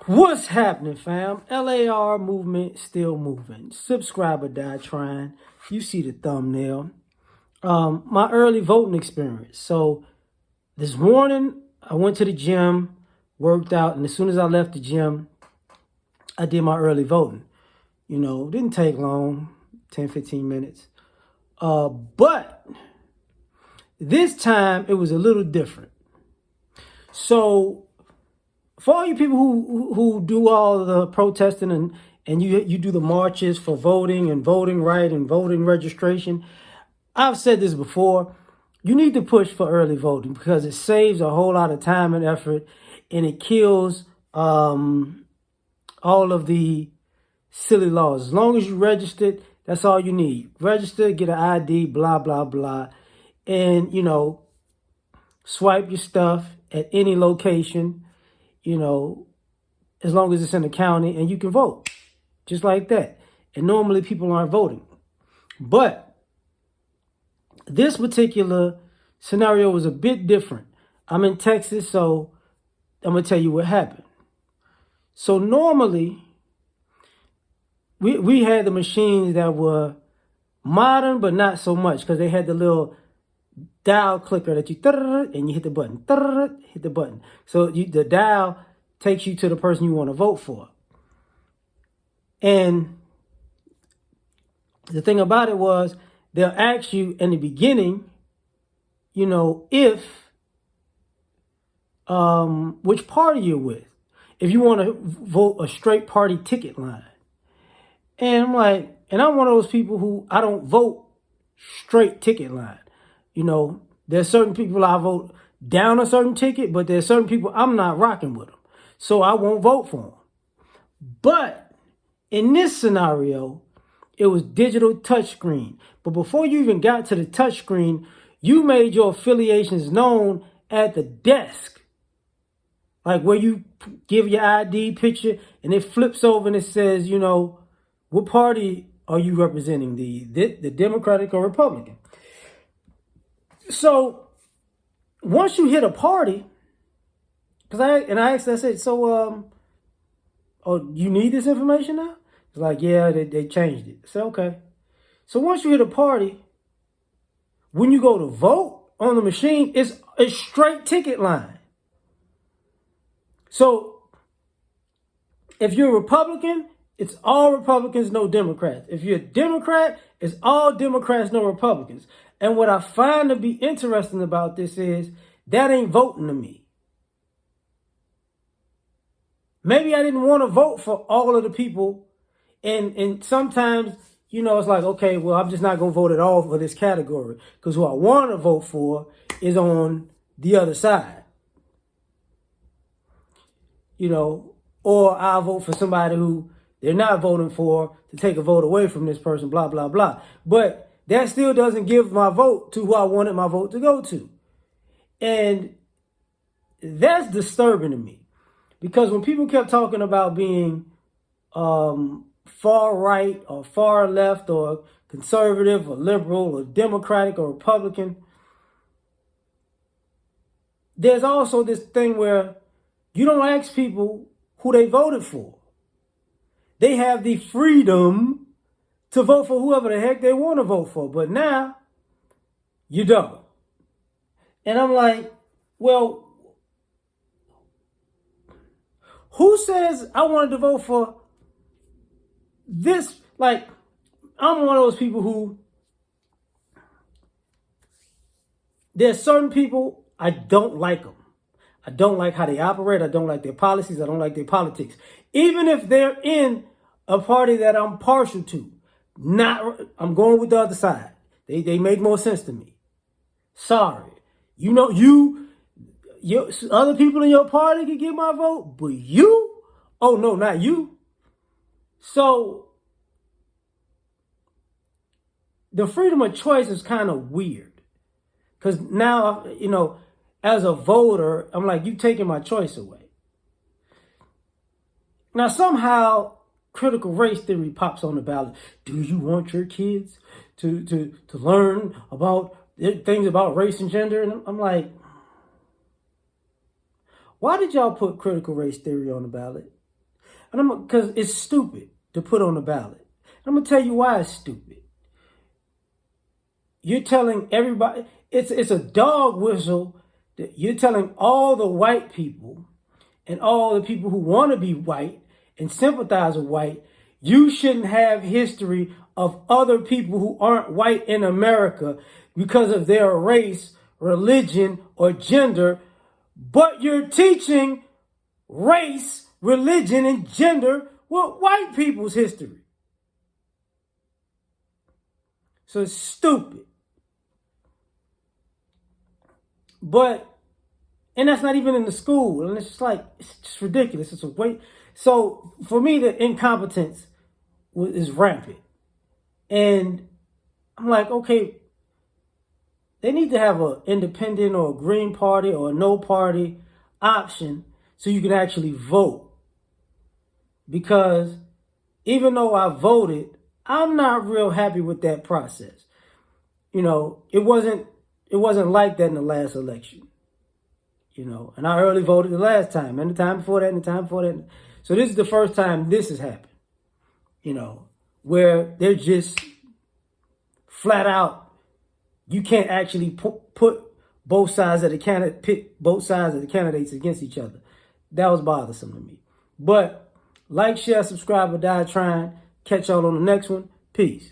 What's happening, fam? L.A.R. movement still moving. Subscriber die trying. You see the thumbnail. My early voting experience. So this morning, I went to the gym, worked out, and as soon as I left the gym, I did my early voting. Didn't take long, 10, 15 minutes. But this time, it was a little different. So for all you people who do all the protesting and you do the marches for voting and voting right and voting registration, I've said this before. You need to push for early voting because it saves a whole lot of time and effort, and it kills all of the silly laws. As long as you registered, that's all you need. Register, get an ID, blah, blah, blah. And, swipe your stuff at any location, as long as it's in the county, and you can vote just like that. And normally people aren't voting. But this particular scenario was a bit different. I'm in Texas, so I'm going to tell you what happened. So normally, we had the machines that were modern, but not so much, because they had the little dial clicker that you, and you hit the button, hit the button. So the dial takes you to the person you want to vote for. And the thing about it was, they'll ask you in the beginning, if, which party you're with, if you want to vote a straight party ticket line. And I'm like, and I'm one of those people who I don't vote straight ticket line. There's certain people I vote down a certain ticket, but there's certain people I'm not rocking with them. So I won't vote for them. But in this scenario, it was digital touchscreen. But before you even got to the touchscreen, you made your affiliations known at the desk. Like where you give your ID picture and it flips over and it says, what party are you representing? The Democratic or Republican? So once you hit a party, I said, so oh, you need this information now? It's like, yeah, they changed it. I said, okay. So once you hit a party, when you go to vote on the machine, it's a straight ticket line. So if you're a Republican, it's all Republicans, no Democrats. If you're a Democrat, it's all Democrats, no Republicans. And what I find to be interesting about this is that ain't voting to me. Maybe I didn't want to vote for all of the people. And sometimes, it's like, okay, well, I'm just not going to vote at all for this category. Because who I want to vote for is on the other side. Or I'll vote for somebody who they're not voting for to take a vote away from this person, blah, blah, blah. But that still doesn't give my vote to who I wanted my vote to go to. And that's disturbing to me. Because when people kept talking about being far right or far left or conservative or liberal or Democratic or Republican, there's also this thing where you don't ask people who they voted for. They have the freedom to vote for whoever the heck they want to vote for. But now, you don't. And I'm like, well, who says I wanted to vote for this? Like, I'm one of those people who, there's certain people, I don't like them. I don't like how they operate. I don't like their policies. I don't like their politics. Even if they're in a party that I'm partial to, I'm going with the other side. They make more sense to me. Sorry. Other people in your party can get my vote, but you? Oh, no, not you. So the freedom of choice is kind of weird. Because now, as a voter, I'm like, you taking my choice away. Now, somehow, critical race theory pops on the ballot. Do you want your kids to learn about things about race and gender? And I'm like, why did y'all put critical race theory on the ballot? And because it's stupid to put on the ballot. I'm gonna tell you why it's stupid. You're telling everybody it's a dog whistle that you're telling all the white people and all the people who want to be white and sympathize with white, you shouldn't have history of other people who aren't white in America because of their race, religion, or gender, but you're teaching race, religion, and gender with white people's history. So it's stupid. And that's not even in the school. And it's just like, it's just ridiculous. It's a waste. So for me, the incompetence is rampant. And I'm like, okay, they need to have an independent or a green party or a no party option so you can actually vote. Because even though I voted, I'm not real happy with that process. You know, it wasn't like that in the last election. You know, and I early voted the last time, and the time before that, and the time before that. So this is the first time this has happened. You know, where they're just flat out, you can't actually put both sides of the candidate, pit both sides of the candidates against each other. That was bothersome to me. But like, share, subscribe, or die trying. Catch y'all on the next one. Peace.